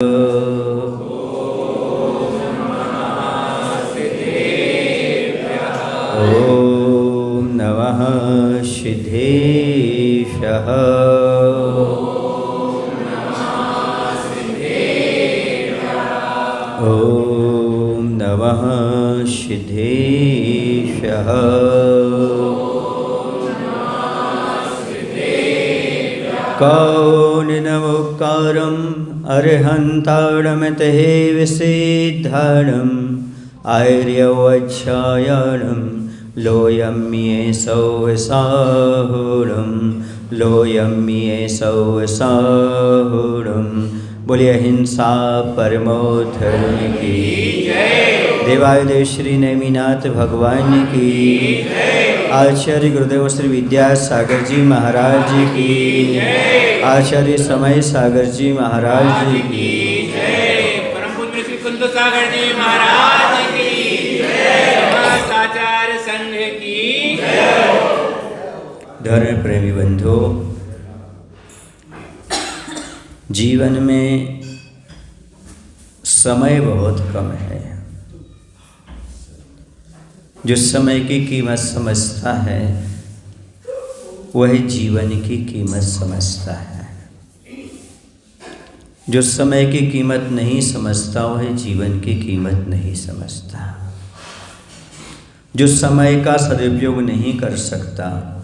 ॐ नमः सिद्धेभ्यः। ॐ नमः सिद्धेभ्यः। कौनिनमुक्कारम् अर्हन्ताडमतेः विसिद्धाडम् आर्यवच्छायाणं लोयम्येषौ साहुरं लोयम्येषौ। बोलिए हिंसा परमो धर्म की देवादिदेव श्री नेमिनाथ भगवान की, आचार्य गुरुदेव श्री विद्यासागर जी महाराज की, आचार्य समय सागर जी महाराज की, परम पूज्य श्री कुंद सागर जी महाराज की, आचार्य संघ की। धर्म प्रेमी बंधु, जीवन में समय बहुत कम है। जो समय की कीमत समझता है वही जीवन की कीमत समझता है। जो समय की कीमत नहीं समझता वह जीवन की कीमत नहीं समझता। जो समय का सदुपयोग नहीं कर सकता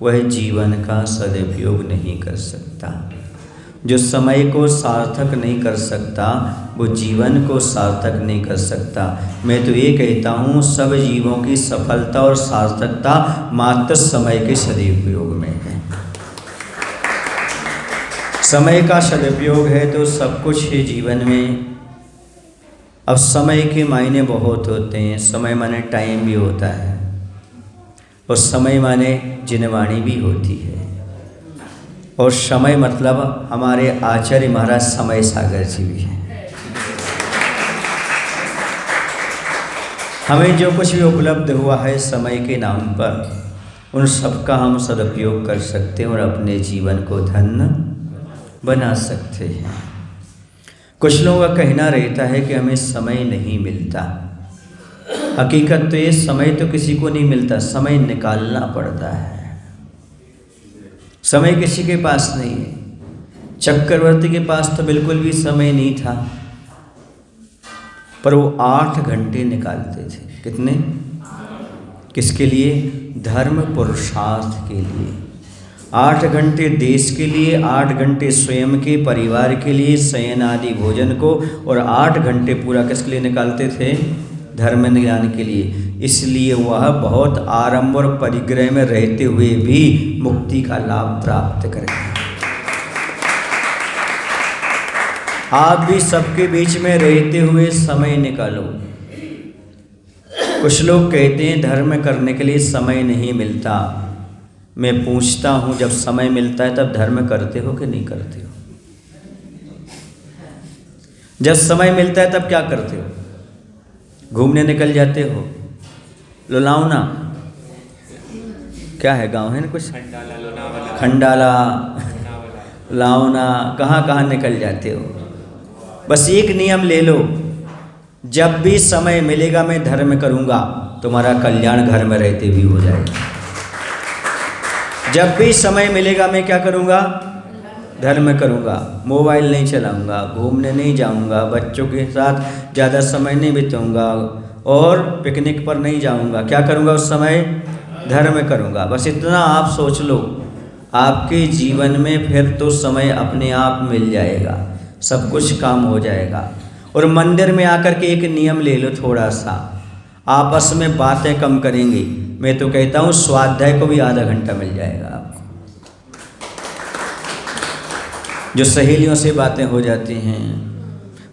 वह जीवन का सदुपयोग नहीं कर सकता। जो समय को सार्थक नहीं कर सकता वो जीवन को सार्थक नहीं कर सकता। मैं तो ये कहता हूँ, सब जीवों की सफलता और सार्थकता मात्र समय के सदुपयोग में है। समय का सदुपयोग है तो सब कुछ है जीवन में। अब समय के मायने बहुत होते हैं। समय माने टाइम भी होता है और समय माने जिनवाणी भी होती है। और समय मतलब हमारे आचार्य महाराज समय सागर जी भी हैं। हमें जो कुछ भी उपलब्ध हुआ है समय के नाम पर, उन सब का हम सदुपयोग कर सकते हैं और अपने जीवन को धन्य बना सकते हैं। कुछ लोगों का कहना रहता है कि हमें समय नहीं मिलता। हकीकत तो ये समय तो किसी को नहीं मिलता, समय निकालना पड़ता है। समय किसी के पास नहीं है। चक्रवर्ती के पास तो बिल्कुल भी समय नहीं था, पर वो 8 घंटे निकालते थे। कितने? किसके लिए? धर्म पुरुषार्थ के लिए। 8 घंटे देश के लिए, 8 घंटे स्वयं के परिवार के लिए, शयन आदि भोजन को, और 8 घंटे पूरा किसके लिए निकालते थे? धर्म ज्ञान के लिए। इसलिए वह बहुत आरंभ और परिग्रह में रहते हुए भी मुक्ति का लाभ प्राप्त करें। आप भी सबके बीच में रहते हुए समय निकालो। कुछ लोग कहते हैं धर्म करने के लिए समय नहीं मिलता। मैं पूछता हूँ, जब समय मिलता है तब धर्म करते हो कि नहीं करते हो? जब समय मिलता है तब क्या करते हो? घूमने निकल जाते हो? लोनावना क्या है, गांव है ना कुछ, खंडाला, लावना, कहाँ कहाँ निकल जाते हो? बस एक नियम ले लो, जब भी समय मिलेगा मैं धर्म करूँगा। तुम्हारा कल्याण घर में रहते भी हो जाएगा। जब भी समय मिलेगा मैं क्या करूँगा? धर्म करूँगा। मोबाइल नहीं चलाऊँगा, घूमने नहीं जाऊँगा, बच्चों के साथ ज़्यादा समय नहीं बिताऊँगा और पिकनिक पर नहीं जाऊँगा। क्या करूँगा उस समय? धर्म करूँगा। बस इतना आप सोच लो, आपके जीवन में फिर तो समय अपने आप मिल जाएगा, सब कुछ काम हो जाएगा। और मंदिर में आकर के एक नियम ले लो, थोड़ा सा आपस में बातें कम करेंगे। मैं तो कहता हूँ स्वाध्याय को भी आधा घंटा मिल जाएगा आपको। जो सहेलियों से बातें हो जाती हैं,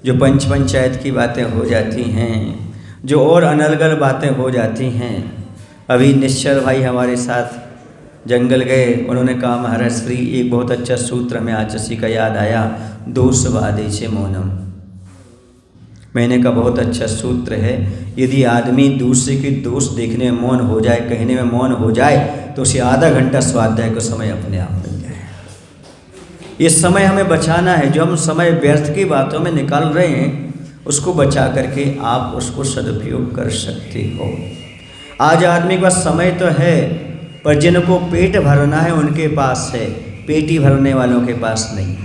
जो पंचायत की बातें हो जाती हैं, जो और अनर्गल बातें हो जाती हैं। अभी निश्चल भाई हमारे साथ जंगल गए, उन्होंने कहा महाराज श्री एक बहुत अच्छा सूत्र में आचसी का याद आया, दोष बाधे मौनम। मैंने कहा बहुत अच्छा सूत्र है। यदि आदमी दूसरे के दोष देखने में मौन हो जाए, कहने में मौन हो जाए, तो उसे आधा घंटा स्वाध्याय को समय अपने आप मिल जाए। ये समय हमें बचाना है। जो हम समय व्यर्थ की बातों में निकाल रहे हैं उसको बचा करके आप उसको सदुपयोग कर सकते हो। आज आदमी के पास समय तो है, पर जिनको पेट भरना है उनके पास है, पेटी भरने वालों के पास नहीं।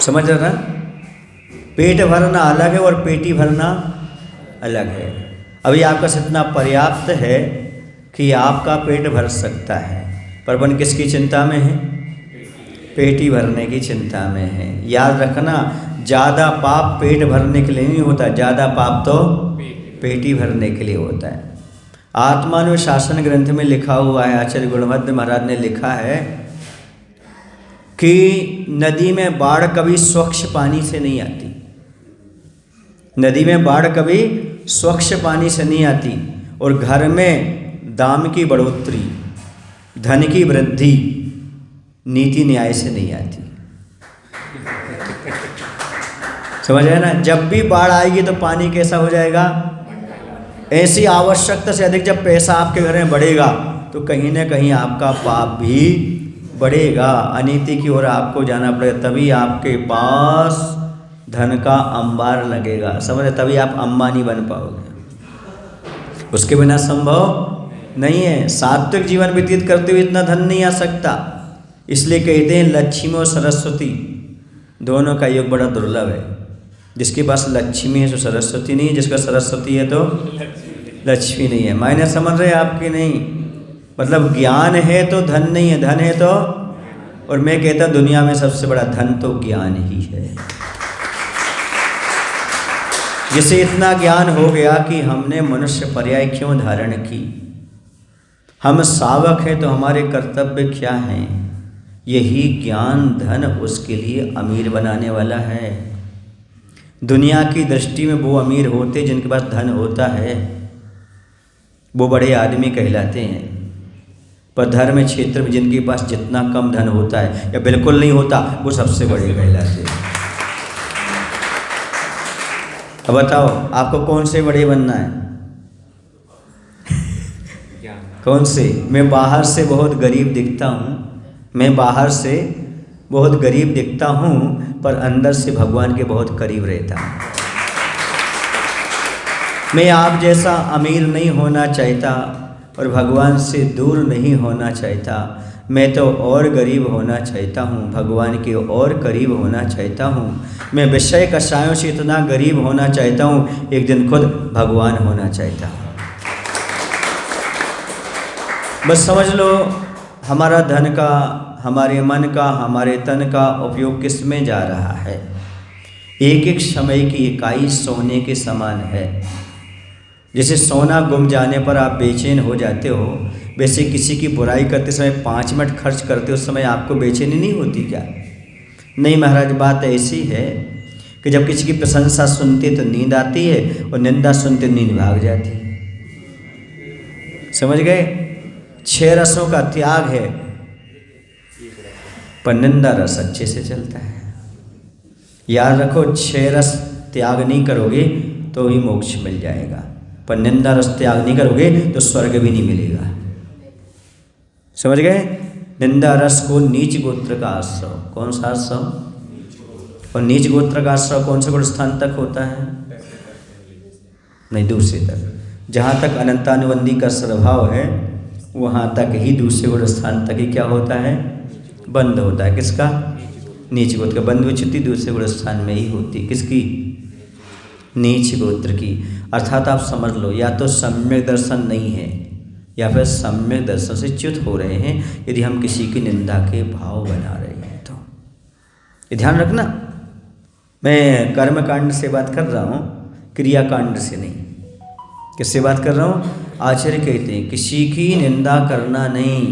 समझ रहे ना? पेट भरना अलग है और पेटी भरना अलग है। अभी आपके पास इतना पर्याप्त है कि आपका पेट भर सकता है, पर अपन किसकी चिंता में है? पेटी भरने की चिंता में है। याद रखना, ज़्यादा पाप पेट भरने के लिए नहीं होता, ज़्यादा पाप तो पेटी भरने के लिए होता है। आत्मानुशासन ग्रंथ में लिखा हुआ है, आचार्य गुणवत्त महाराज ने लिखा है कि नदी में बाढ़ कभी स्वच्छ पानी से नहीं आती। नदी में बाढ़ कभी स्वच्छ पानी से नहीं आती, और घर में दाम की बढ़ोतरी, धन की वृद्धि नीति न्याय से नहीं आती। समझ आया ना? जब भी बाढ़ आएगी तो पानी कैसा हो जाएगा? ऐसी आवश्यकता से अधिक जब पैसा आपके घर में बढ़ेगा तो कहीं ना कहीं आपका पाप भी बढ़ेगा, अनीति की ओर आपको जाना पड़ेगा। तभी आपके पास धन का अंबार लगेगा, समझ? तभी आप अंबानी बन पाओगे, उसके बिना संभव नहीं है। सात्विक जीवन व्यतीत करते हुए इतना धन नहीं आ सकता। इसलिए कहते हैं लक्ष्मी और सरस्वती दोनों का योग बड़ा दुर्लभ है। जिसके पास लक्ष्मी है तो सरस्वती नहीं है, जिसका सरस्वती है तो लक्ष्मी नहीं है। मायने समझ रहे आपकी नहीं? मतलब ज्ञान है तो धन नहीं है, धन है तो, और मैं कहता दुनिया में सबसे बड़ा धन तो ज्ञान ही है। जिसे इतना ज्ञान हो गया कि हमने मनुष्य पर्याय क्यों धारण की, हम सावक हैं तो हमारे कर्तव्य क्या हैं, यही ज्ञान धन उसके लिए अमीर बनाने वाला है। दुनिया की दृष्टि में वो अमीर होते जिनके पास धन होता है, वो बड़े आदमी कहलाते हैं। पर धर्म क्षेत्र में जिनके पास जितना कम धन होता है या बिल्कुल नहीं होता, वो सबसे बड़े कहलाते हैं। अब बताओ आपको कौन से बड़े बनना है? कौन से? मैं बाहर से बहुत गरीब दिखता हूँ, मैं बाहर से बहुत गरीब दिखता हूँ, पर अंदर से भगवान के बहुत करीब रहता हूँ। मैं आप जैसा अमीर नहीं होना चाहता और भगवान से दूर नहीं होना चाहता। मैं तो और गरीब होना चाहता हूँ, भगवान के और करीब होना चाहता हूँ। मैं विषय कषायों से इतना गरीब होना चाहता हूँ, एक दिन खुद भगवान होना चाहता हूँ। बस समझ लो, हमारा धन का, हमारे मन का, हमारे तन का उपयोग किस में जा रहा है। एक एक समय की इकाई सोने के समान है। जैसे सोना गुम जाने पर आप बेचैन हो जाते हो, वैसे किसी की बुराई करते समय 5 मिनट खर्च करते उस समय आपको बेचैनी नहीं होती क्या? नहीं महाराज, बात ऐसी है कि जब किसी की प्रशंसा सुनते तो नींद आती है और निंदा सुनते नींद भाग जाती है। समझ गए? 6 रसों का त्याग है, पर निंदा रस अच्छे से चलता है। याद रखो, 6 रस त्याग नहीं करोगे तो ही मोक्ष मिल जाएगा, पर निंदा रस त्याग नहीं करोगे तो स्वर्ग भी नहीं मिलेगा। समझ गए? निंदा रस को नीच गोत्र का आश्रव, कौन सा आश्रव? और नीच गोत्र का आश्रव कौन से गुण स्थान तक होता है? नहीं, दूसरे तक। जहाँ तक अनंतानुबंधी का स्वभाव है वहाँ तक ही दूसरे गुण स्थान तक ही क्या होता है? बंद होता है। किसका? नीच गोत्र का। बंद विच्युति दूसरे गुण स्थान में ही होती है। किसकी? नीच गोत्र की। अर्थात आप समझ लो, या तो सम्यक दर्शन नहीं है या फिर सम्यक दर्शन से च्युत हो रहे हैं यदि हम किसी की निंदा के भाव बना रहे हैं तो। ये ध्यान रखना, मैं कर्म कांड से बात कर रहा हूँ, क्रिया कांड से नहीं। किससे बात कर रहा हूँ? आचार्य कहते हैं किसी की निंदा करना नहीं,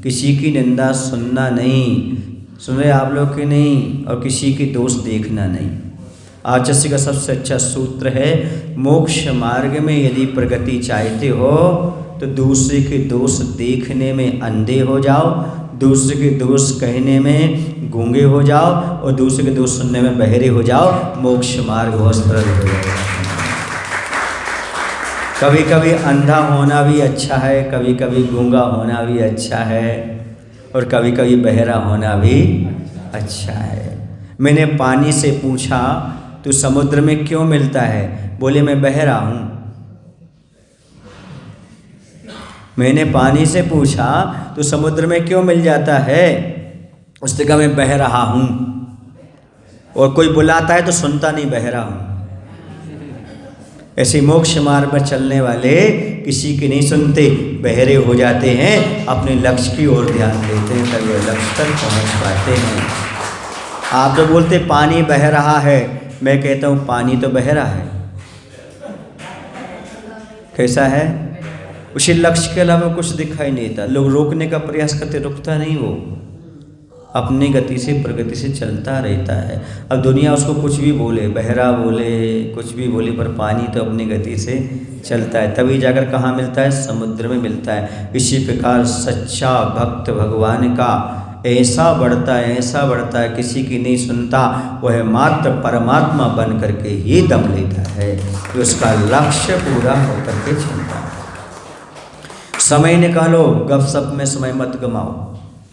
किसी की निंदा सुनना नहीं, सुन रहे आप लोग की नहीं, और किसी की दोष देखना नहीं। आचार्य का सबसे अच्छा सूत्र है, मोक्ष मार्ग में यदि प्रगति चाहते हो तो दूसरे के दोष देखने में अंधे हो जाओ, दूसरे के दोष कहने में गूंगे हो जाओ और दूसरे के दोष सुनने में बहरे हो जाओ, मोक्ष मार्ग बहुत सरल हो जाएगा। कभी कभी अंधा होना भी अच्छा है, कभी कभी गूंगा होना भी अच्छा है, और कभी कभी बहरा होना भी अच्छा है। मैंने पानी से पूछा तू समुद्र में क्यों मिलता है? बोले मैं बहरा हूँ। मैंने पानी से पूछा तू समुद्र में क्यों मिल जाता है? उसने कहा मैं बह रहा हूँ। और कोई बुलाता है तो सुनता नहीं, बहरा हूँ। ऐसे मोक्ष मार्ग पर चलने वाले किसी की नहीं सुनते, बहरे हो जाते हैं, अपने लक्ष्य की ओर ध्यान देते हैं, तब वो लक्ष्य तक पहुँच पाते हैं। आप तो बोलते पानी बह रहा है, मैं कहता हूँ पानी तो बह रहा है। कैसा है? उसी लक्ष्य के अलावा कुछ दिखाई नहीं देता। लोग रोकने का प्रयास करते, रुकता नहीं, वो अपनी गति से प्रगति से चलता रहता है। अब दुनिया उसको कुछ भी बोले, बहरा बोले, कुछ भी बोले, पर पानी तो अपनी गति से चलता है। तभी जाकर कहाँ मिलता है? समुद्र में मिलता है। इसी प्रकार सच्चा भक्त भगवान का ऐसा बढ़ता है, किसी की नहीं सुनता, वह मात्र परमात्मा बन करके ही दम लेता है, कि उसका लक्ष्य पूरा होकर के चलता है। समय निकालो, गपशप में समय मत गमाओ,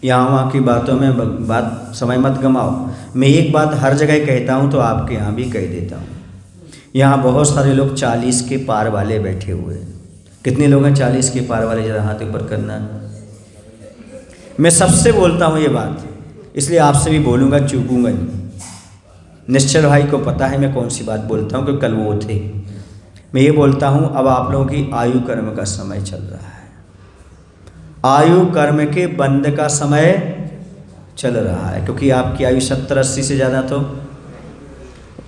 यहाँ वहाँ की बातों में समय मत गमाओ। मैं एक बात हर जगह कहता हूँ तो आपके यहाँ भी कह देता हूँ। यहाँ बहुत सारे लोग 40 के पार वाले बैठे हुए हैं। कितने लोग हैं 40 के पार वाले? जरा हाथ ऊपर करना। मैं सबसे बोलता हूँ ये बात, इसलिए आपसे भी बोलूँगा, चूकूंगा नहीं। निश्चल भाई को पता है मैं कौन सी बात बोलता हूँ, क्योंकि कल वो थे। मैं ये बोलता हूँ, अब आप लोगों की आयु कर्म का समय चल रहा है। आयु कर्म के बंद का समय चल रहा है, क्योंकि आपकी आयु 70-80 से ज़्यादा, तो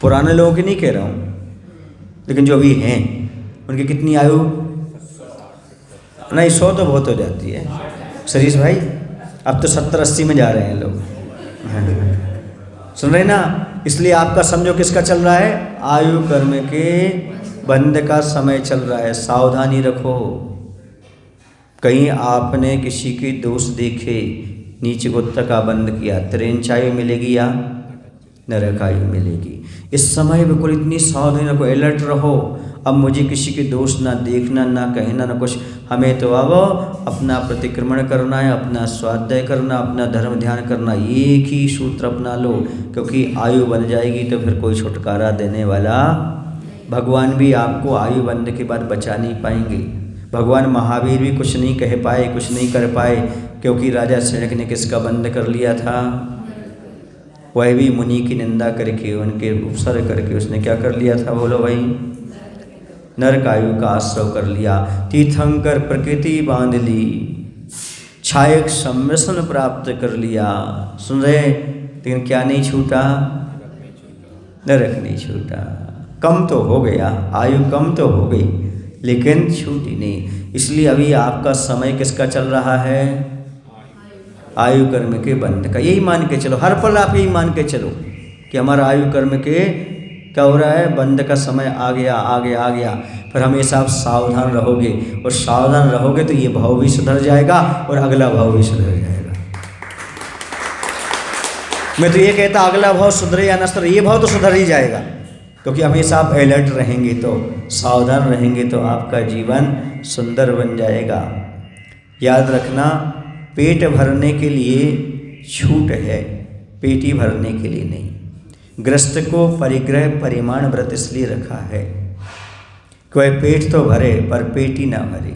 पुराने लोगों की नहीं कह रहा हूँ, लेकिन जो अभी हैं उनकी कितनी आयु? नहीं, 100 तो बहुत हो जाती है सरीश भाई। अब तो 70-80 में जा रहे हैं लोग, सुन रहे ना? इसलिए आपका समझो किसका चल रहा है? आयु कर्म के बंद का समय चल रहा है। सावधानी रखो, कहीं आपने किसी के दोष देखे, नीचे गुत्ता का बंद किया, ट्रेन चाय मिलेगी या नरक आयु मिलेगी। इस समय बिल्कुल इतनी सावधानी रखो, अलर्ट रहो। अब मुझे किसी के दोष ना देखना, ना कहना, ना कुछ। हमें तो अब अपना प्रतिक्रमण करना है, अपना स्वाध्याय करना, अपना धर्म ध्यान करना। एक ही सूत्र अपना लो, क्योंकि आयु बन जाएगी तो फिर कोई छुटकारा देने वाला, भगवान भी आपको आयु बंद के बाद बचा नहीं पाएंगे। भगवान महावीर भी कुछ नहीं कह पाए, कुछ नहीं कर पाए, क्योंकि राजा जनक ने किसका बंद कर लिया था? वह भी मुनि की निंदा करके, उनके उपसर्ग करके उसने क्या कर लिया था? बोलो भाई, नरक आयु का आश्रय कर लिया। तीर्थंकर प्रकृति बांध ली, छायक सम्मिश्रण प्राप्त कर लिया। सुन रहे? लेकिन क्या नहीं छूटा? नरक नहीं छूटा। कम तो हो गया, आयु कम तो हो गई, लेकिन छूटी नहीं। इसलिए अभी आपका समय किसका चल रहा है? आयु कर्म के बंद का। यही मान के चलो, हर पल आप यही मान के चलो कि हमारा आयु कर्म के क्या हो रहा है? बंद का समय आ गया, आ गया, आ गया। पर हमेशा आप सावधान रहोगे, और सावधान रहोगे तो ये भाव भी सुधर जाएगा और अगला भाव भी सुधर जाएगा। मैं तो ये कहता अगला भाव सुधरे या न सुधरे, ये भाव तो सुधर ही जाएगा, क्योंकि हमेशा आप अलर्ट रहेंगे, तो सावधान रहेंगे, तो आपका जीवन सुंदर बन जाएगा। याद रखना, पेट भरने के लिए छूट है, पेटी भरने के लिए नहीं। गृहस्थ को परिग्रह परिमाण व्रत इसलिए रखा है कि वह पेट तो भरे पर पेटी ना भरे।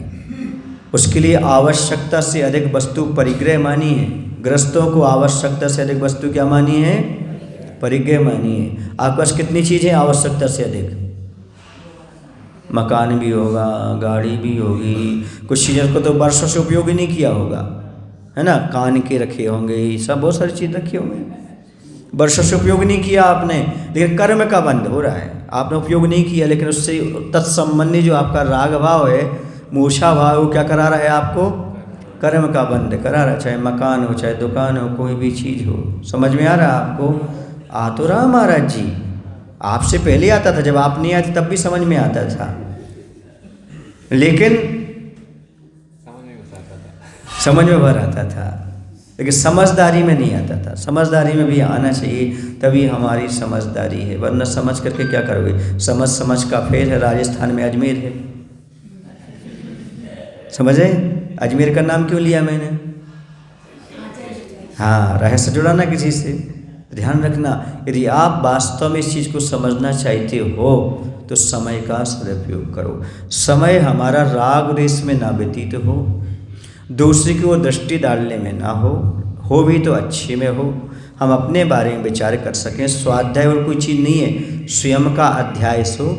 उसके लिए आवश्यकता से अधिक वस्तु परिग्रह मानी है। गृहस्थों को आवश्यकता से अधिक वस्तु क्या मानी है? परिग्रह मानी है। आपके पास कितनी चीज़ें आवश्यकता से अधिक? मकान भी होगा, गाड़ी भी होगी, कुछ चीज़ों को तो वर्षों से उपयोग ही नहीं किया होगा, है ना? कान के रखे होंगे, सब बहुत सारी चीज़ रखे होंगे, वर्षों से उपयोग नहीं किया आपने, लेकिन कर्म का बंध हो रहा है। आपने उपयोग नहीं किया, लेकिन उससे तत्संबंधी जो आपका राग भाव है, मूर्छा भाव, वो क्या करा रहा है आपको? कर्म का बंध करा रहा है। चाहे मकान हो, चाहे दुकान हो, कोई भी चीज़ हो। समझ में आ रहा है आपको? आ तो रहा महाराज जी, आपसे पहले आता था, जब आप नहीं आते तब भी समझ में आता था, लेकिन समझ में भर आता था, लेकिन समझदारी में नहीं आता था। समझदारी में भी आना चाहिए, तभी हमारी समझदारी है, वरना समझ करके क्या करोगे? समझ का फेर है। राजस्थान में अजमेर है, समझे? अजमेर का नाम क्यों लिया मैंने? हाँ, रहस्य जुड़ा ना किसी से। ध्यान रखना, यदि आप वास्तव में इस चीज़ को समझना चाहते हो तो समय का सदुपयोग करो। समय हमारा राग रेस में ना व्यतीत हो, दूसरे की ओर दृष्टि डालने में ना हो भी तो अच्छे में हो, हम अपने बारे में विचार कर सकें। स्वाध्याय और कोई चीज़ नहीं है, स्वयं का अध्याय सो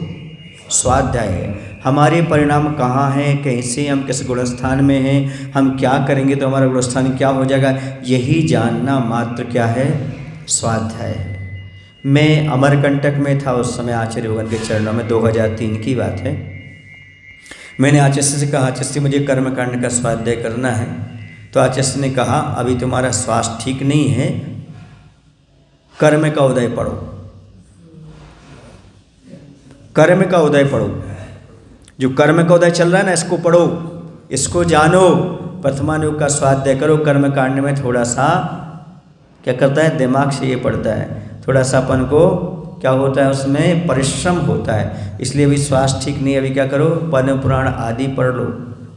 स्वाध्याय है। हमारे परिणाम कहाँ हैं, कैसे, हम किस गुणस्थान में हैं, हम क्या करेंगे तो हमारा गुणस्थान क्या हो जाएगा, यही जानना मात्र क्या है, स्वाध्याय है। मैं अमरकंटक में था उस समय, आचार्य भगवान के चरणों में, 2003 की बात है। मैंने आचार्य से कहा, आचार्य मुझे कर्मकांड का स्वाध्याय करना है। तो आचार्य ने कहा अभी तुम्हारा स्वास्थ्य ठीक नहीं है, कर्म का उदय पढ़ो, कर्म का उदय पढ़ो, जो कर्म का उदय चल रहा है ना इसको पढ़ो, इसको जानो, प्रथमानुग का स्वाध्याय करो। कर्म कांड में थोड़ा सा क्या करता है, दिमाग से ये पड़ता है, थोड़ा सा अपन को क्या होता है, उसमें परिश्रम होता है, इसलिए अभी स्वास्थ्य ठीक नहीं है। अभी क्या करो, पद्म पुराण आदि पढ़ लो,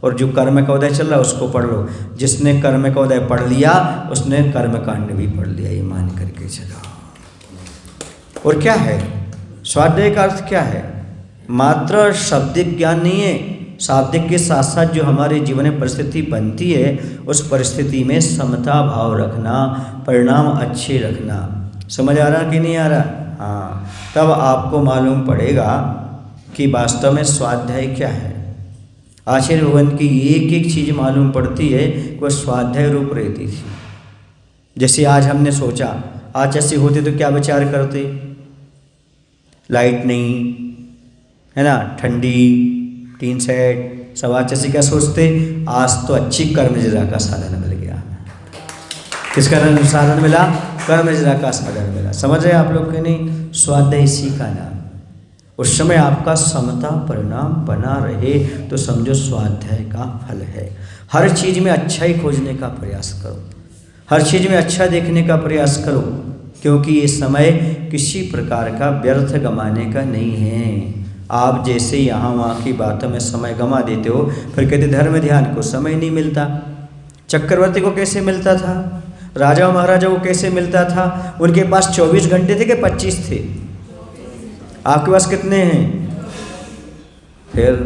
और जो कर्म का उदय चल रहा है उसको पढ़ लो। जिसने कर्म का उदय पढ़ लिया उसने कर्म कांड भी पढ़ लिया, ये मान करके चलो। और क्या है स्वाध्याय का अर्थ, क्या है, मात्र शाब्दिक ज्ञान नहीं है, शाब्दिक के साथ साथ जो हमारे जीवन में परिस्थिति बनती है उस परिस्थिति में समता भाव रखना, परिणाम अच्छे रखना। समझ आ रहा कि नहीं आ रहा? हाँ, तब आपको मालूम पड़ेगा कि वास्तव में स्वाध्याय क्या है। आचार्य भगवान की एक एक चीज़ मालूम पड़ती है, वह स्वाध्याय रूप रहती थी। जैसे आज हमने सोचा आज ऐसे होते तो क्या विचार करते, लाइट नहीं है ना, ठंडी, टीन सेट, सब आज ऐसे क्या सोचते, आज तो अच्छी कर्मजरा का साधन मिल गया। किसका साधन मिला, कर्मजरा का साधन मिला। समझ रहे आप लोग कि नहीं? स्वाध्याय इसी का नाम। उस समय आपका समता परिणाम बना रहे तो समझो स्वाध्याय का फल है। हर चीज़ में अच्छा ही खोजने का प्रयास करो, हर चीज़ में अच्छा देखने का प्रयास करो, क्योंकि ये समय किसी प्रकार का व्यर्थ गंवाने का नहीं है। आप जैसे यहाँ वहाँ की बातों में समय गंवा देते हो, फिर कहते धर्म ध्यान को समय नहीं मिलता। चक्रवर्ती को कैसे मिलता था, राजा महाराजा को कैसे मिलता था? उनके पास 24 घंटे थे कि 25 थे? आपके पास कितने हैं? फिर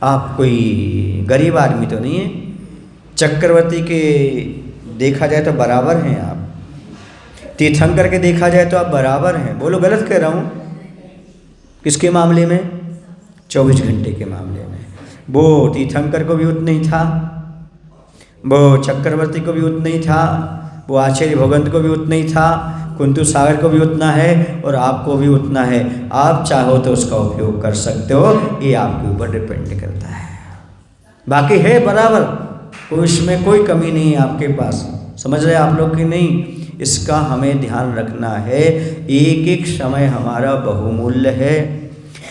आप कोई गरीब आदमी तो नहीं है। चक्रवर्ती के देखा जाए तो बराबर हैं आप, तीर्थंकर के देखा जाए तो आप बराबर हैं। बोलो गलत कह रहा हूँ? किसके मामले में? 24 घंटे के मामले में। वो तीर्थंकर को भी उतना ही था, वो चक्रवर्ती को भी उतना ही था, वो आचार्य भगवंत को भी उतना ही था, कुंतु सागर को भी उतना है, और आपको भी उतना है। आप चाहो तो उसका उपयोग कर सकते हो, ये आपके ऊपर डिपेंड करता है। बाकी है बराबर, कोई इसमें कोई कमी नहीं है आपके पास। समझ रहे आप लोग कि नहीं? इसका हमें ध्यान रखना है। एक एक समय हमारा बहुमूल्य है,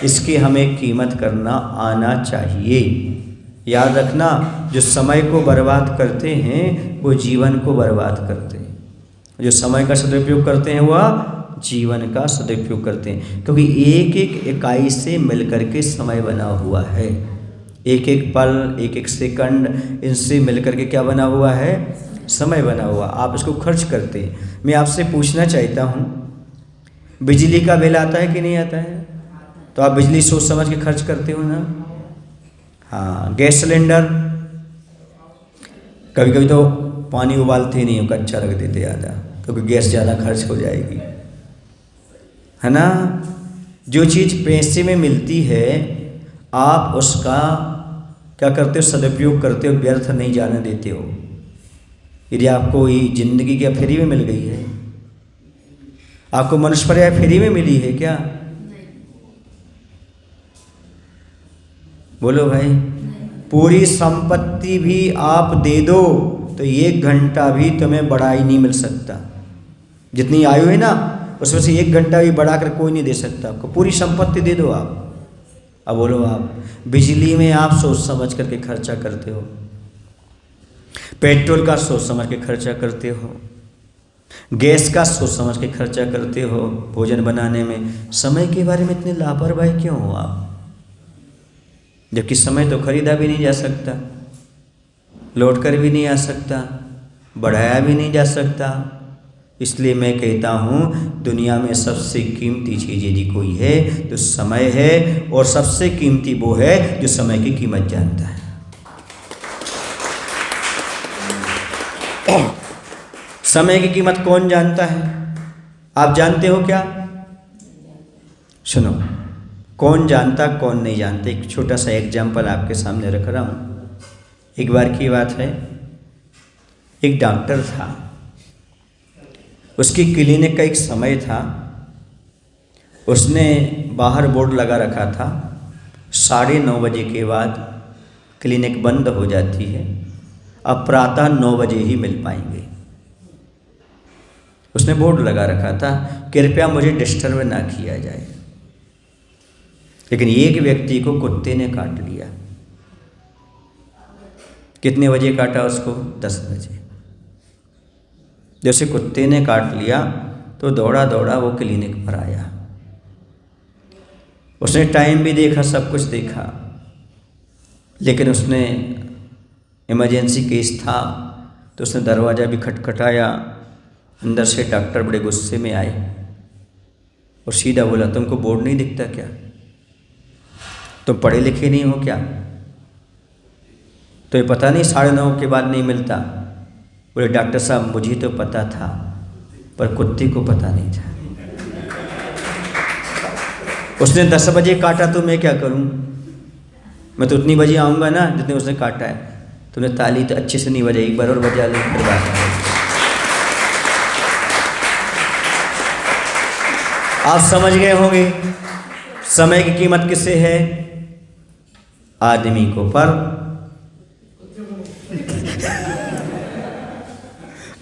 इसकी हमें कीमत करना आना चाहिए। याद रखना, जो समय को बर्बाद करते हैं वो जीवन को बर्बाद करते हैं, जो समय का सदुपयोग करते हैं वह जीवन का सदुपयोग करते हैं। क्योंकि एक एक इकाई से मिलकर के समय बना हुआ है, एक एक पल, एक एक सेकंड, इनसे मिलकर के क्या बना हुआ है? समय बना हुआ। आप इसको खर्च करते हैं। मैं आपसे पूछना चाहता हूँ, बिजली का बिल आता है कि नहीं आता है? तो आप बिजली सोच समझ के खर्च करते हो ना? हाँ, गैस सिलेंडर कभी कभी तो पानी उबालते ही नहीं हो, कच्चा रख देते ज़्यादा, क्योंकि गैस ज़्यादा खर्च हो जाएगी, है ना? जो चीज़ पैसे में मिलती है आप उसका क्या करते हो? सदुपयोग करते हो, व्यर्थ नहीं जाने देते हो। यदि आपको ये जिंदगी क्या फ्री में मिल गई है? आपको मनुष्य पर्याय फ्री में मिली है क्या? बोलो भाई। पूरी संपत्ति भी आप दे दो तो 1 घंटा भी तुम्हें बढ़ाई नहीं मिल सकता। जितनी आयु है ना उसमें से 1 घंटा भी बढ़ा कर कोई नहीं दे सकता आपको। पूरी संपत्ति दे दो आप। अब बोलो, आप बिजली में आप सोच समझ करके खर्चा करते हो, पेट्रोल का सोच समझ के खर्चा करते हो, गैस का सोच समझ के खर्चा करते हो, भोजन बनाने में। समय के बारे में इतने लापरवाही क्यों हो आप? जबकि समय तो खरीदा भी नहीं जा सकता, लौट कर भी नहीं आ सकता, बढ़ाया भी नहीं जा सकता। इसलिए मैं कहता हूँ दुनिया में सबसे कीमती चीज़ यदि कोई है तो समय है, और सबसे कीमती वो है जो समय की कीमत जानता है। समय की कीमत कौन जानता है? आप जानते हो क्या? सुनो, कौन जानता कौन नहीं जानता। एक छोटा सा एग्जाम्पल आपके सामने रख रहा हूँ। एक बार की बात है, एक डॉक्टर था, उसकी क्लिनिक का एक समय था। उसने बाहर बोर्ड लगा रखा था 9:30 बजे के बाद क्लिनिक बंद हो जाती है, अब प्रातः 9 बजे ही मिल पाएंगे। उसने बोर्ड लगा रखा था, कृपया मुझे डिस्टर्ब ना किया जाए। लेकिन एक व्यक्ति को कुत्ते ने काट लिया। कितने बजे काटा उसको? 10 बजे। जैसे कुत्ते ने काट लिया तो दौड़ा दौड़ा वो क्लिनिक पर आया। उसने टाइम भी देखा, सब कुछ देखा, लेकिन उसने इमरजेंसी केस था तो उसने दरवाज़ा भी खटखटाया। अंदर से डॉक्टर बड़े गुस्से में आए और सीधा बोला, तुमको बोर्ड नहीं दिखता क्या? तुम पढ़े लिखे नहीं हो क्या? तो ये पता नहीं 9:30 के बाद नहीं मिलता? बोले, डॉक्टर साहब मुझे तो पता था पर कुत्ते को पता नहीं था। उसने 10 बजे काटा तो मैं क्या करूं? मैं तो उतनी बजे आऊँगा ना जितने उसने काटा है। तुमने ताली तो अच्छे से नहीं बजाई, एक बार और बजा लो फिर बात है। आप समझ गए होंगे समय की कीमत किसे है? आदमी को। पर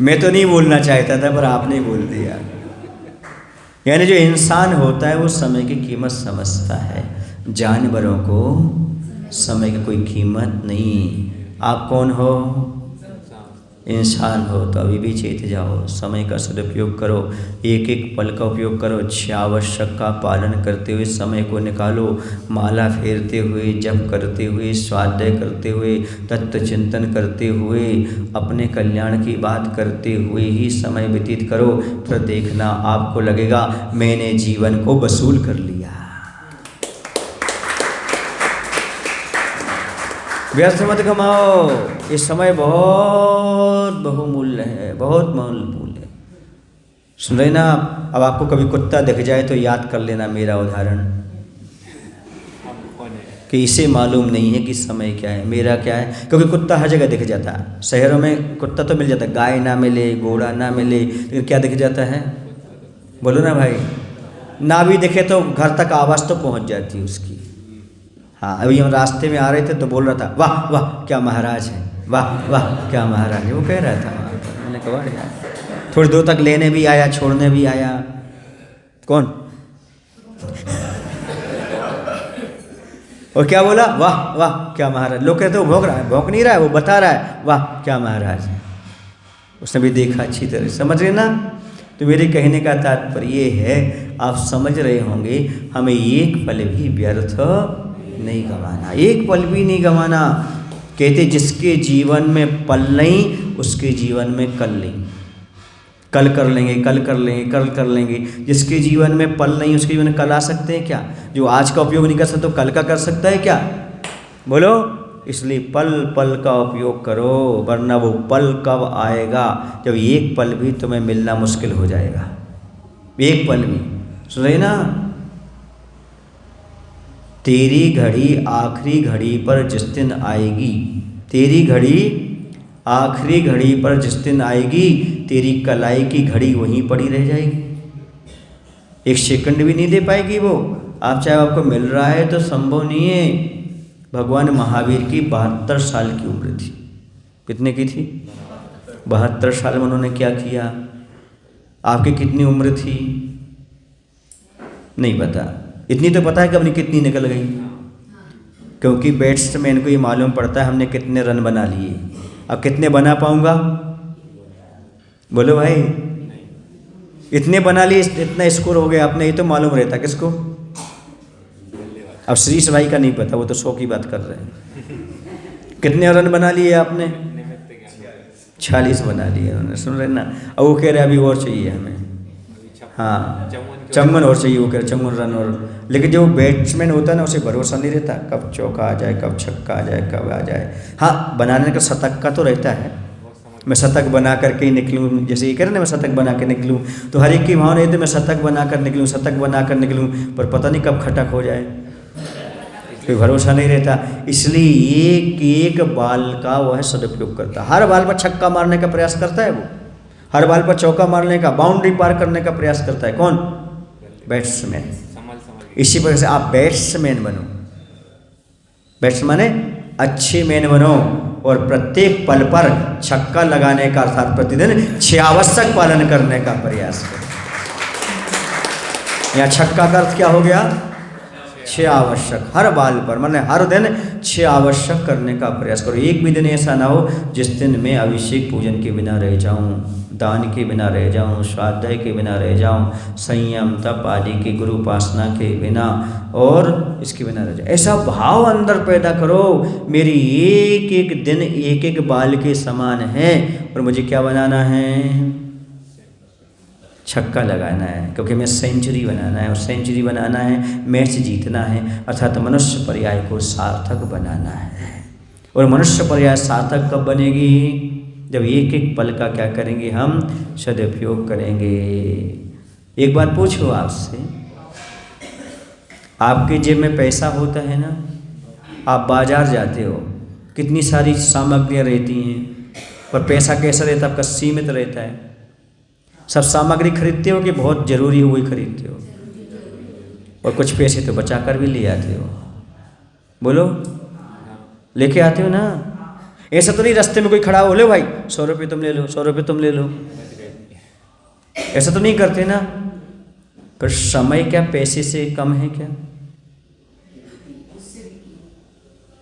मैं तो नहीं बोलना चाहता था पर आपने बोल दिया। यानी जो इंसान होता है वो समय की कीमत समझता है, जानवरों को समय की कोई कीमत नहीं। आप कौन हो? इंसान हो। तो अभी भी चेत जाओ, समय का सदुपयोग करो, एक एक पल का उपयोग करो। 6 आवश्यक का पालन करते हुए समय को निकालो। माला फेरते हुए, जप करते हुए, स्वाध्याय करते हुए, तत्व चिंतन करते हुए, अपने कल्याण की बात करते हुए ही समय व्यतीत करो। फिर देखना आपको लगेगा मैंने जीवन को वसूल कर लिया। व्यर्थ मत कमाओ, ये समय बहुत बहुमूल्य है, बहुत बहुमूल्य है। सुन रहे ना आप? अब आपको कभी कुत्ता दिख जाए तो याद कर लेना मेरा उदाहरण, कि इसे मालूम नहीं है कि समय क्या है, मेरा क्या है। क्योंकि कुत्ता हर जगह दिख जाता है। शहरों में कुत्ता तो मिल जाता है, गाय ना मिले, घोड़ा ना मिले, लेकिन क्या दिख जाता है? बोलो ना भाई। ना भी दिखे तो घर तक आवाज़ तो पहुंच जाती है उसकी। हाँ, अभी हम रास्ते में आ रहे थे तो बोल रहा था, वाह वाह क्या महाराज है, वाह वाह क्या महाराज है, वो कह रहा था वहाँ पर। मैंने कहा यार, थोड़ी दूर तक लेने भी आया, छोड़ने भी आया। कौन? और क्या बोला? वाह वाह क्या महाराज। लोग कहते वो भौंक रहा है, भौंक नहीं रहा है, वो बता रहा है वाह क्या महाराज है। उसने भी देखा अच्छी तरह, समझ रहे ना? तो मेरे कहने का तात्पर्य ये है, आप समझ रहे होंगे, हमें एक पल भी व्यर्थ नहीं गंवाना, एक पल भी नहीं गंवाना। कहते जिसके जीवन में पल नहीं उसके जीवन में कल नहीं। कल कर लेंगे, कल कर लेंगे, कल कर लेंगे। जिसके जीवन में पल नहीं उसके जीवन में कल आ सकते हैं क्या? जो आज का उपयोग नहीं कर सकता तो कल का कर सकता है क्या? बोलो। इसलिए पल पल का उपयोग करो, वरना वो पल कब आएगा जब एक पल भी तुम्हें मिलना मुश्किल हो जाएगा। एक पल भी। सुन रहे ना? तेरी घड़ी आखिरी घड़ी पर जिस दिन आएगी, तेरी घड़ी आखिरी घड़ी पर जिस दिन आएगी, तेरी कलाई की घड़ी वहीं पड़ी रह जाएगी। एक सेकंड भी नहीं दे पाएगी वो। आप चाहे आपको मिल रहा है तो संभव नहीं है। भगवान महावीर की 72 साल की उम्र थी। कितने की थी? 72 साल में उन्होंने क्या किया? आपकी कितनी उम्र थी? नहीं पता। इतनी तो पता है कि अपनी कितनी निकल गई, क्योंकि बैट्समैन को ये मालूम पड़ता है हमने कितने रन बना लिए। अब कितने बना पाऊंगा? बोलो भाई। इतने बना लिए, इतना स्कोर हो गया अपने, ये तो मालूम रहता किसको? अब श्रीश भाई का नहीं पता, वो तो 100 की बात कर रहे हैं। कितने रन बना लिए आपने? 40 बना लिए उन्होंने, सुन रहे ना। अब वो कह रहे अभी और चाहिए हमें, हाँ चौवन और चाहिए, वो कह रहे चौवन रन और। लेकिन जो बैट्समैन होता है ना, उसे भरोसा नहीं रहता कब चौका आ जाए, कब छक्का आ जाए, कब आ जाए। हाँ बनाने का शतक का तो रहता है, मैं शतक बना करके ही निकलूँ, जैसे ये कह रहे ना मैं शतक बना के निकलूँ, तो हर एक की भावना ये तो मैं शतक बना कर निकलूँ, शतक बना कर निकलूँ, पर पता नहीं कब खटक हो जाए, कोई भरोसा नहीं रहता। इसलिए एक एक बाल का वह सदुपयोग करता है, हर बाल पर छक्का मारने का प्रयास करता है वो, हर बाल पर चौका मारने का, बाउंड्री पार करने का प्रयास करता है। कौन? बैट्समैन। इसी प्रकार से आप बैट्समैन बनो, बैट्समैन अच्छे मैन बनो, और प्रत्येक पल पर छक्का लगाने का अर्थात प्रतिदिन 6 आवश्यक पालन करने का प्रयास करो। यहाँ छक्का का अर्थ क्या हो गया? 6 आवश्यक, हर बाल पर माने हर दिन 6 आवश्यक करने का प्रयास करो। एक भी दिन ऐसा ना हो जिस दिन मैं अभिषेक पूजन के बिना रह जाऊं, दान के बिना रह जाऊं, स्वाध्याय के बिना रह जाऊं, संयम तप आदि की गुरु उपासना के बिना और इसके बिना रह जाऊं। ऐसा भाव अंदर पैदा करो, मेरी एक एक दिन एक एक बाल के समान है, और मुझे क्या बनाना है? छक्का लगाना है, क्योंकि मैं सेंचुरी बनाना है, और सेंचुरी बनाना है मैच जीतना है, अर्थात मनुष्य पर्याय को सार्थक बनाना है। और मनुष्य पर्याय सार्थक कब बनेगी? जब एक एक पल का क्या करेंगे? हम सदुपयोग करेंगे। एक बात पूछो आपसे, आपके जेब में पैसा होता है ना, आप बाजार जाते हो, कितनी सारी सामग्रियाँ रहती हैं, पर पैसा कैसा रहता है आपका? सीमित रहता है। सब सामग्री खरीदते हो कि बहुत ज़रूरी हो वही खरीदते हो? और कुछ पैसे तो बचा कर भी ले आते हो, बोलो लेके आते हो ना। ऐसा तो नहीं रास्ते में कोई खड़ा हो, ले भाई 100 रुपये तुम ले लो, 100 रुपये तुम ले लो, ऐसा तो नहीं करते ना। पर समय क्या पैसे से कम है क्या?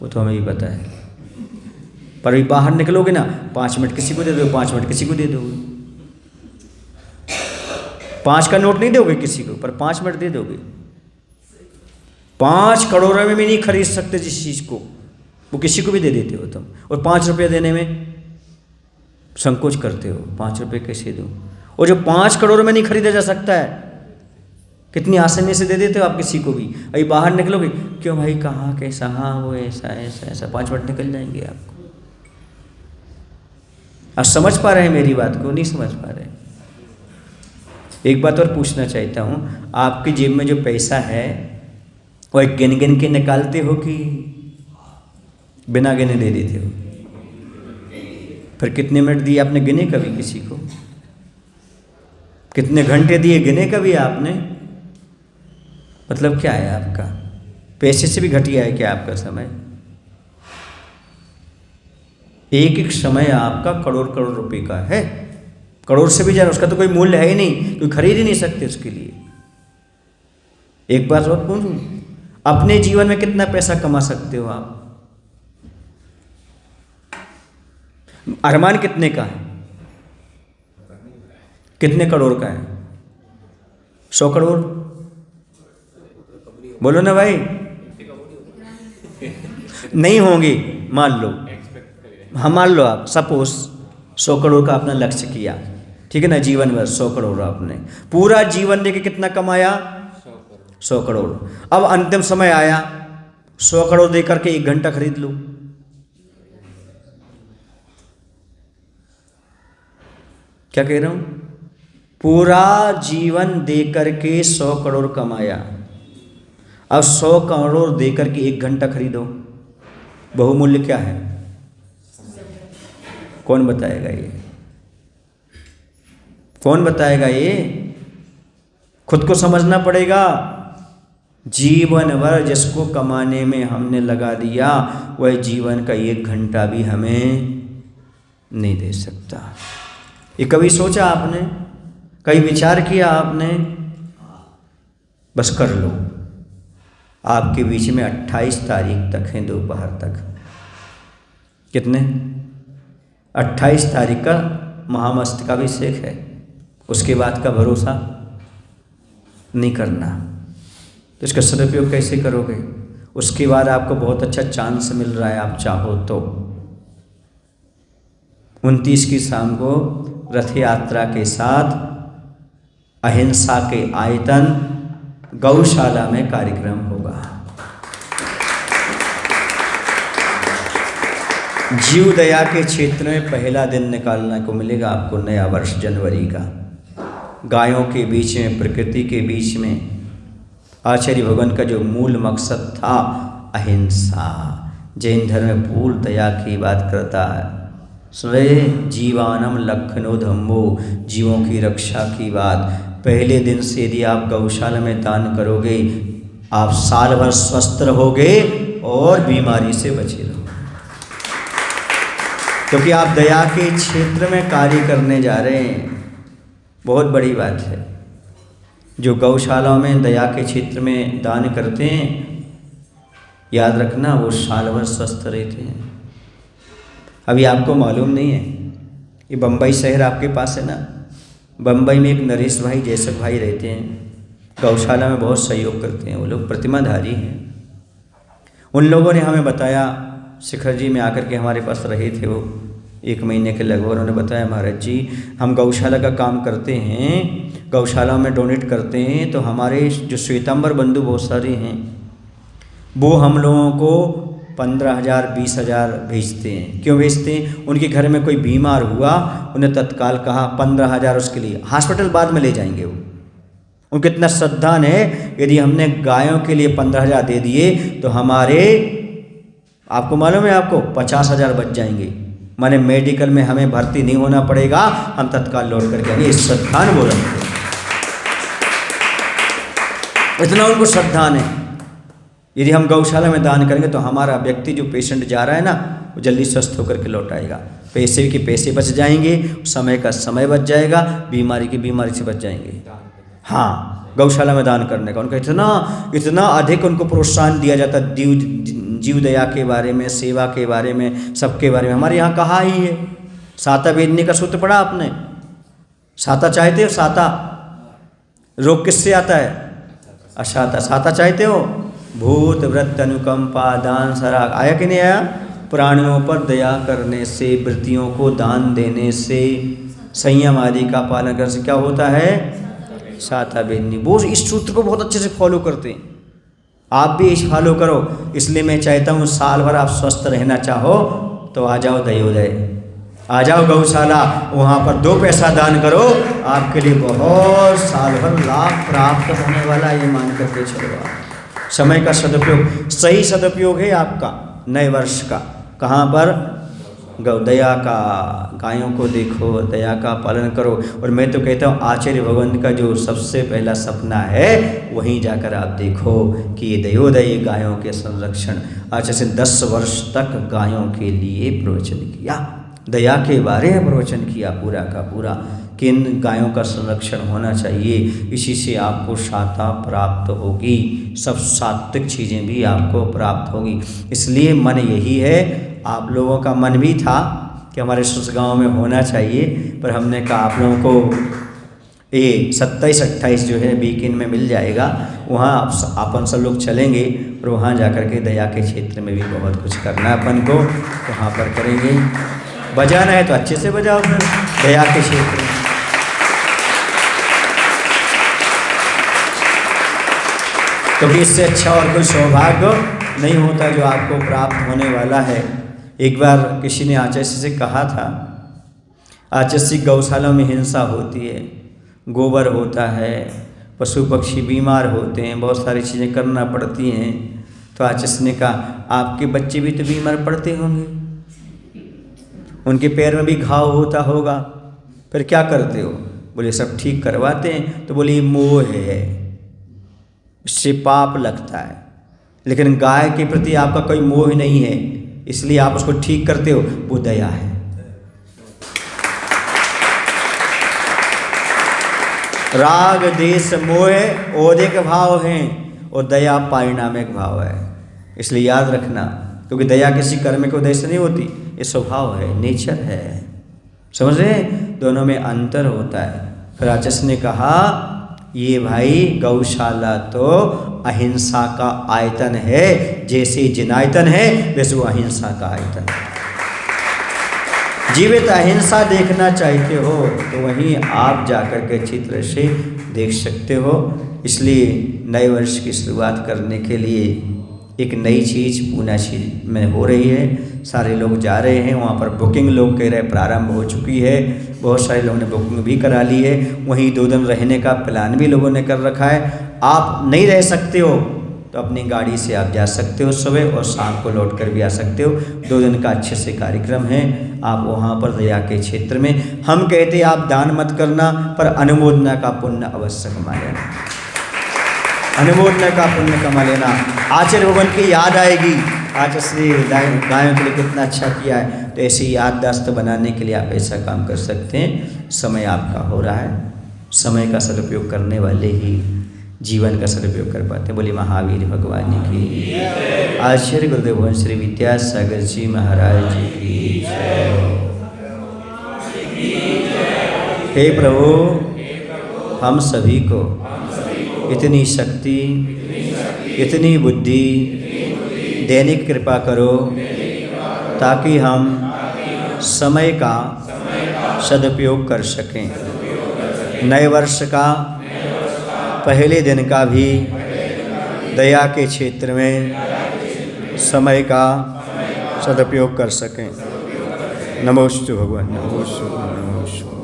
वो तो हमें भी पता है। पर अभी बाहर निकलोगे ना, 5 मिनट किसी को दे दो, 5 मिनट किसी को दे दोगे, 5 का नोट नहीं दोगे किसी को, पर 5 मिनट दे दोगे। 5 करोड़ में भी नहीं खरीद सकते जिस चीज़ को, वो किसी को भी दे देते हो तुम, और 5 रुपये देने में संकोच करते हो, 5 रुपये कैसे दूँ? और जो 5 करोड़ में नहीं खरीदा जा सकता है, कितनी आसानी से दे देते हो आप किसी को भी। अभी बाहर निकलोगे, क्यों भाई कहाँ कैसा, हाँ वो ऐसा ऐसा ऐसा, 5 मिनट निकल जाएंगे आपको। आप समझ पा रहे हैं मेरी बात को? नहीं समझ पा रहे। एक बात और पूछना चाहता हूँ, आपकी जेब में जो पैसा है वो गिन गिन के निकालते हो कि बिना गिने दे देते हो? फिर कितने मिनट दिए आपने? गिने कभी किसी को? कितने घंटे दिए? गिने कभी आपने? मतलब क्या है आपका? पैसे से भी घटिया है क्या आपका समय? एक एक समय आपका करोड़ करोड़ रुपए का है, करोड़ से भी ज़्यादा। उसका तो कोई मूल्य है ही नहीं, कोई खरीद ही नहीं सकते उसके लिए। एक बात और पूछूं, अपने जीवन में कितना पैसा कमा सकते हो आप? अरमान कितने का है? कितने करोड़ का है? 100 करोड़? बोलो ना भाई। नहीं होंगे, मान लो, हाँ मान लो आप, सपोज 100 करोड़ का अपना लक्ष्य किया, ठीक है ना, जीवन भर 100 करोड़ आपने पूरा जीवन देके कितना कमाया? 100 करोड़। अब अंतिम समय आया, 100 करोड़ दे करके 1 घंटा खरीद लो, क्या कह रहा हूं? पूरा जीवन दे करके 100 करोड़ कमाया, अब 100 करोड़ दे करके 1 घंटा खरीदो, बहुमूल्य क्या है? कौन बताएगा ये? कौन बताएगा ये? खुद को समझना पड़ेगा। जीवन भर जिसको कमाने में हमने लगा दिया, वह जीवन का 1 घंटा भी हमें नहीं दे सकता। ये कभी सोचा आपने? कभी विचार किया आपने? बस कर लो। आपके बीच में 28 तारीख तक है, दोपहर तक। कितने? 28 तारीख का महामस्तकाभिषेक है, उसके बाद का भरोसा नहीं करना, तो इसका सदुपयोग कैसे करोगे? उसके बाद आपको बहुत अच्छा चांस मिल रहा है, आप चाहो तो 29 की शाम को रथ यात्रा के साथ अहिंसा के आयतन गौशाला में कार्यक्रम होगा। जीव दया के क्षेत्र में पहला दिन निकालने को मिलेगा आपको, नया वर्ष जनवरी का। गायों के बीच में, प्रकृति के बीच में आचार्य भगवान का जो मूल मकसद था अहिंसा। जैन धर्म में पूर्ण दया की बात करता है। सुने, जीवानम लखनो धम्मो, जीवों की रक्षा की बात। पहले दिन से यदि आप गौशाला में दान करोगे, आप साल भर स्वस्थ रहोगे और बीमारी से बचे रहोगे, क्योंकि आप दया के क्षेत्र में कार्य करने जा रहे हैं। बहुत बड़ी बात है। जो गौशालाओं में दया के क्षेत्र में दान करते हैं, याद रखना वो साल भर स्वस्थ रहते हैं। अभी आपको मालूम नहीं है, ये बम्बई शहर आपके पास है ना, बम्बई में एक नरेश भाई जैसक भाई रहते हैं, गौशाला में बहुत सहयोग करते हैं। वो लोग प्रतिमाधारी हैं। उन लोगों ने हमें बताया, शिखर जी में आकर के हमारे पास रहे थे वो 1 महीने के लगभग। उन्होंने बताया, महाराज जी हम गौशाला का काम करते हैं, गौशाला में डोनेट करते हैं, तो हमारे जो श्वेतांबर बंधु बहुत सारे हैं, वो हम लोगों को 15,000 20,000 भेजते हैं। क्यों भेजते हैं? उनके घर में कोई बीमार हुआ, उन्हें तत्काल कहा 15,000 उसके लिए, हॉस्पिटल बाद में ले जाएंगे वो। उनको इतना श्रद्धान है, यदि हमने गायों के लिए 15,000 दे दिए तो हमारे, आपको मालूम है, आपको 50,000 बच जाएंगे। माने मेडिकल में हमें भर्ती नहीं होना पड़ेगा, हम तत्काल लौट करके आएंगे। इस श्रद्धान बोल रहे हैं, इतना उनको श्रद्धान है। यदि हम गौशाला में दान करेंगे तो हमारा व्यक्ति, जो पेशेंट जा रहा है ना, वो जल्दी स्वस्थ होकर के लौट आएगा। पैसे के पैसे बच जाएंगे, समय का समय बच जाएगा, बीमारी की बीमारी से बच जाएंगे। हाँ, गौशाला में दान करने का उनका इतना अधिक उनको प्रोत्साहन दिया जाता जीव दया के बारे में, सेवा के बारे में, सबके बारे में। हमारे यहाँ कहा ही है, साता बेदने का सूत्र पढ़ा आपने? साता चाहते हो? साता रोग किससे आता है? अशाता। साता चाहते हो? भूत वृत्त अनुकंपा दान सराग। आया कि नहीं आया? प्राणियों पर दया करने से, वृत्तियों को दान देने से, संयम आदि का पालन करने से क्या होता है? साता बेदनी। वो इस सूत्र को बहुत अच्छे से फॉलो करते हैं। आप भी इस फॉलो करो। इसलिए मैं चाहता हूँ साल भर आप स्वस्थ रहना चाहो तो आ जाओ दयोदय, आ जाओ गौशाला, वहाँ पर 2 पैसा दान करो, आपके लिए बहुत साल भर लाभ प्राप्त होने वाला, ये मान करके चलो। समय का सदुपयोग, सही सदुपयोग है आपका नए वर्ष का। कहाँ पर? दया का। गायों को देखो, दया का पालन करो। और मैं तो कहता हूँ आचार्य भगवान का जो सबसे पहला सपना है, वहीं जाकर आप देखो कि ये दयोदय गायों के संरक्षण। आचार्य से 10 वर्ष तक गायों के लिए प्रवचन किया, दया के बारे में प्रवचन किया पूरा का पूरा, कि इन गायों का संरक्षण होना चाहिए। इसी से आपको शाता प्राप्त होगी, सब सात्विक चीज़ें भी आपको प्राप्त होगी। इसलिए मन यही है, आप लोगों का मन भी था कि हमारे गांव में होना चाहिए, पर हमने कहा आप लोगों को ये 27-28 जो है वीकेंड में मिल जाएगा, वहाँ अपन सब लोग चलेंगे और वहाँ जाकर के दया के क्षेत्र में भी बहुत कुछ करना है अपन को, वहाँ पर करेंगे। बजाना है तो अच्छे से बजाओ फिर दया के क्षेत्र में। क्योंकि इससे अच्छा और कोई सौभाग्य नहीं होता जो आपको प्राप्त होने वाला है। एक बार किसी ने आचार्य से कहा था, आचार्य गौशाला में हिंसा होती है, गोबर होता है, पशु पक्षी बीमार होते हैं, बहुत सारी चीज़ें करना पड़ती हैं। तो आचार्य ने कहा आपके बच्चे भी तो बीमार पड़ते होंगे, उनके पैर में भी घाव होता होगा, फिर क्या करते हो? बोले सब ठीक करवाते हैं। तो बोले ये मोह है, इससे पाप लगता है। लेकिन गाय के प्रति आपका कोई मोह नहीं है, इसलिए आप उसको ठीक करते हो, वो दया है। राग देश मोह औदिक भाव हैं और दया पारिणामिक भाव है। इसलिए याद रखना, क्योंकि दया किसी कर्म के उद्देश्य नहीं होती, ये स्वभाव है, नेचर है। समझ रहे? दोनों में अंतर होता है। फिर आचार्य ने कहा ये भाई गौशाला तो अहिंसा का आयतन है, जैसे जिनायतन है वैसे वो अहिंसा का आयतन है। जीवित अहिंसा देखना चाहते हो तो वहीं आप जाकर के अच्छी तरह से देख सकते हो। इसलिए नए वर्ष की शुरुआत करने के लिए एक नई चीज़ पूनाशी में हो रही है। सारे लोग जा रहे हैं वहाँ पर। बुकिंग लोग कह रहे प्रारंभ हो चुकी है। बहुत सारे लोगों ने बुकिंग भी करा ली है। वहीं 2 दिन रहने का प्लान भी लोगों ने कर रखा है। आप नहीं रह सकते हो तो अपनी गाड़ी से आप जा सकते हो सुबह और शाम को लौट कर भी आ सकते हो। 2 दिन का अच्छे से कार्यक्रम है। आप वहाँ पर दया के क्षेत्र में, हम कहते आप दान मत करना पर अनुमोदना का पुण्य अवश्य कमा लेना। अनुमोदना का पुण्य कमा लेना। आचार्य भगवान की याद आएगी। आज श्री गायों के लिए कितना अच्छा किया है, तो ऐसी याददाश्त बनाने के लिए आप ऐसा काम कर सकते हैं। समय आपका हो रहा है। समय का सदुपयोग करने वाले ही जीवन का सदुपयोग कर पाते हैं। बोलिए महावीर भगवान की। आचार्य गुरुदेव भगवान श्री विद्यासागर जी महाराज जी की जय। हे प्रभु, हम सभी को इतनी शक्ति, इतनी बुद्धि देने की कृपा करो ताकि हम समय का सदुपयोग कर सकें। नए वर्ष का पहले दिन का भी दया के क्षेत्र में समय का सदुपयोग कर सकें। नमोस्तु भगवान, नमोस्तु, नमोस्तु।